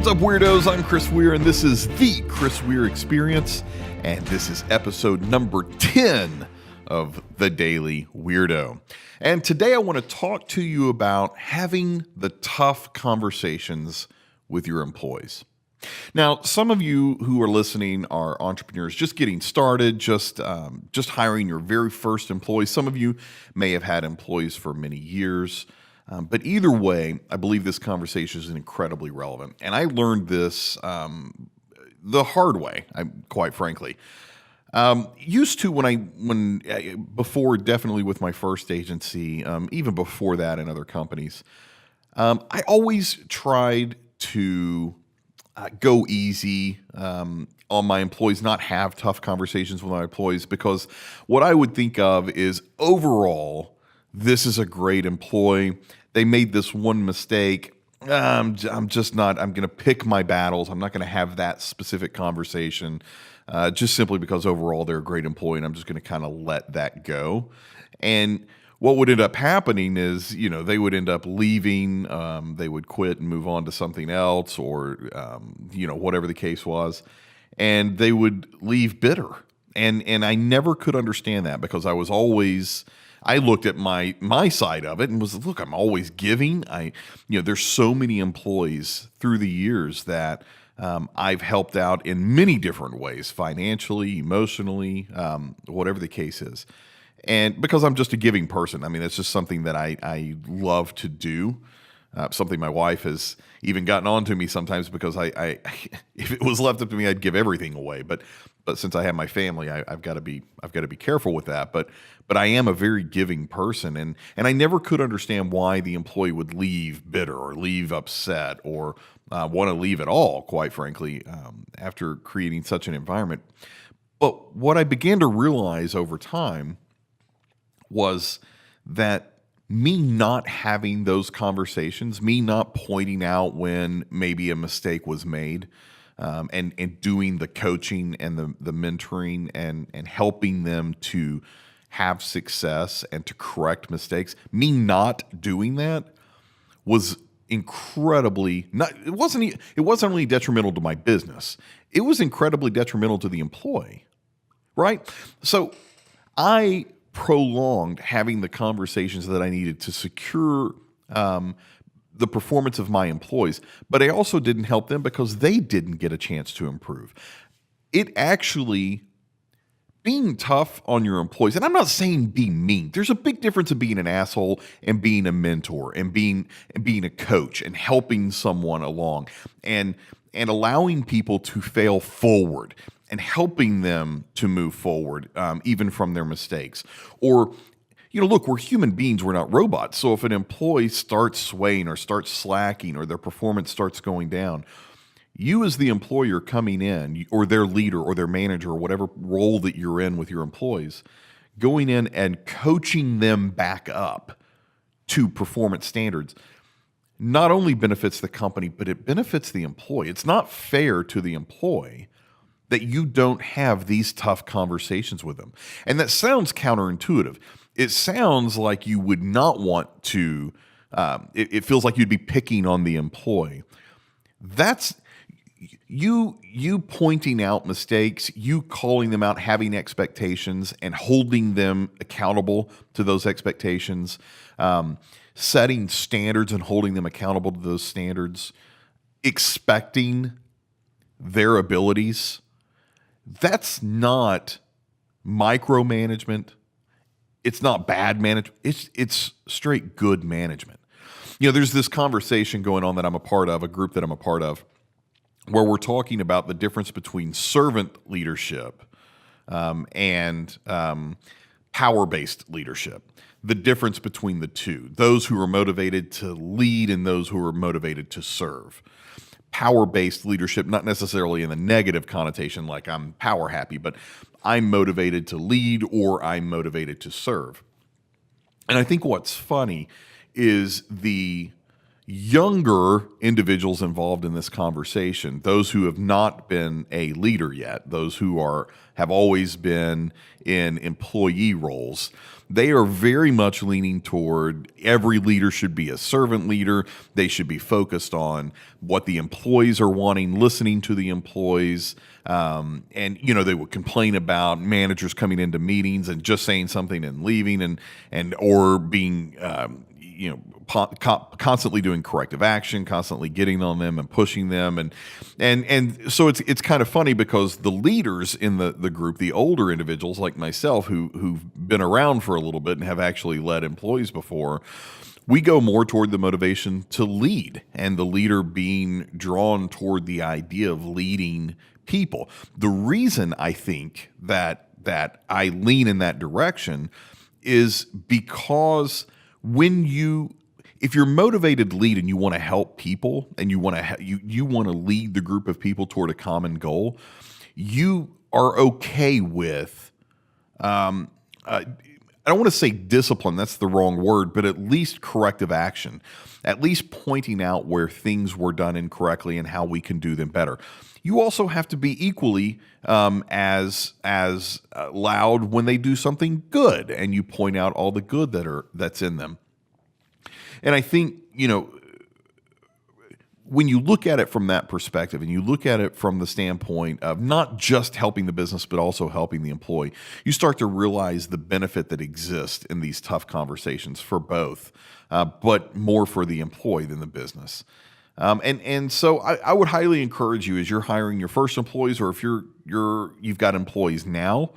What's up, Weirdos? I'm Chris Weir, and this is the Chris Weir Experience, and this is episode number 10 of The Daily Weirdo. And today I want to talk to you about having the tough conversations with your employees. Now, some of you who are listening are entrepreneurs just getting started, just hiring your very first employee. Some of you may have had employees for many years. But either way, I believe this conversation is incredibly relevant. And I learned this the hard way, quite frankly. Used to before, definitely with my first agency, even before that in other companies, I always tried to go easy on my employees, not have tough conversations with my employees, because what I would think of is overall, this is a great employee. They made this one mistake. I'm going to pick my battles. I'm not going to have that specific conversation just simply because overall they're a great employee, and I'm just going to kind of let that go. And what would end up happening is, they would end up leaving. They would quit and move on to something else, or, whatever the case was. And they would leave bitter. And I never could understand that, because I looked at my side of it and was, look, I'm always giving. There's so many employees through the years that I've helped out in many different ways, financially, emotionally, whatever the case is. And because I'm just a giving person, that's just something that I love to do. Something my wife has even gotten on to me sometimes, because I if it was left up to me, I'd give everything away. But since I have my family, I've got to be careful with that. But I am a very giving person, and I never could understand why the employee would leave bitter or leave upset or want to leave at all, quite frankly, after creating such an environment. But what I began to realize over time was that me not having those conversations, me not pointing out when maybe a mistake was made, and doing the coaching and the mentoring and helping them to have success and to correct mistakes, me not doing that was incredibly it wasn't only detrimental to my business, it was incredibly detrimental to the employee, right? So I prolonged having the conversations that I needed to secure the performance of my employees, but I also didn't help them because they didn't get a chance to improve. It actually, being tough on your employees, and I'm not saying be mean. There's a big difference in being an asshole and being a mentor and being a coach and helping someone along and allowing people to fail forward and helping them to move forward, even from their mistakes. Or, look, we're human beings, we're not robots. So if an employee starts swaying or starts slacking or their performance starts going down, you as the employer coming in, or their leader or their manager or whatever role that you're in with your employees, going in and coaching them back up to performance standards, not only benefits the company, but it benefits the employee. It's not fair to the employee that you don't have these tough conversations with them. And that sounds counterintuitive. It sounds like you would not want to, it feels like you'd be picking on the employee. That's you pointing out mistakes, you calling them out, having expectations and holding them accountable to those expectations, setting standards and holding them accountable to those standards, expecting their abilities. That's not micromanagement. It's not bad management. It's straight good management. There's this conversation going on that I'm a part of, a group that I'm a part of, where we're talking about the difference between servant leadership and power-based leadership. The difference between the two. Those who are motivated to lead and those who are motivated to serve. Power-based leadership, not necessarily in the negative connotation like I'm power happy, but I'm motivated to lead or I'm motivated to serve. And I think what's funny is younger individuals involved in this conversation, those who have not been a leader yet, those who have always been in employee roles, they are very much leaning toward every leader should be a servant leader. They should be focused on what the employees are wanting, listening to the employees. And, they would complain about managers coming into meetings and just saying something and leaving or being, constantly doing corrective action, constantly getting on them and pushing them. And so it's kind of funny because the leaders in the group, the older individuals like myself who've been around for a little bit and have actually led employees before, we go more toward the motivation to lead, and the leader being drawn toward the idea of leading people. The reason I think that I lean in that direction is because if you're motivated to lead and you want to help people and you want to lead the group of people toward a common goal, you are okay with I don't want to say discipline, that's the wrong word, but at least corrective action, at least pointing out where things were done incorrectly and how we can do them better. You also have to be equally as loud when they do something good, and you point out all the good that's in them. And I think, when you look at it from that perspective and you look at it from the standpoint of not just helping the business, but also helping the employee, you start to realize the benefit that exists in these tough conversations for both, but more for the employee than the business. And so I would highly encourage you as you're hiring your first employees, or if you've got employees now,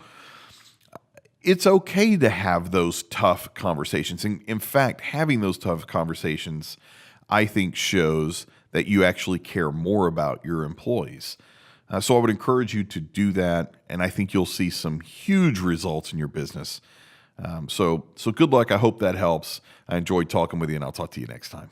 it's okay to have those tough conversations. In fact, having those tough conversations, I think, shows that you actually care more about your employees. So I would encourage you to do that, and I think you'll see some huge results in your business. So good luck. I hope that helps. I enjoyed talking with you, and I'll talk to you next time.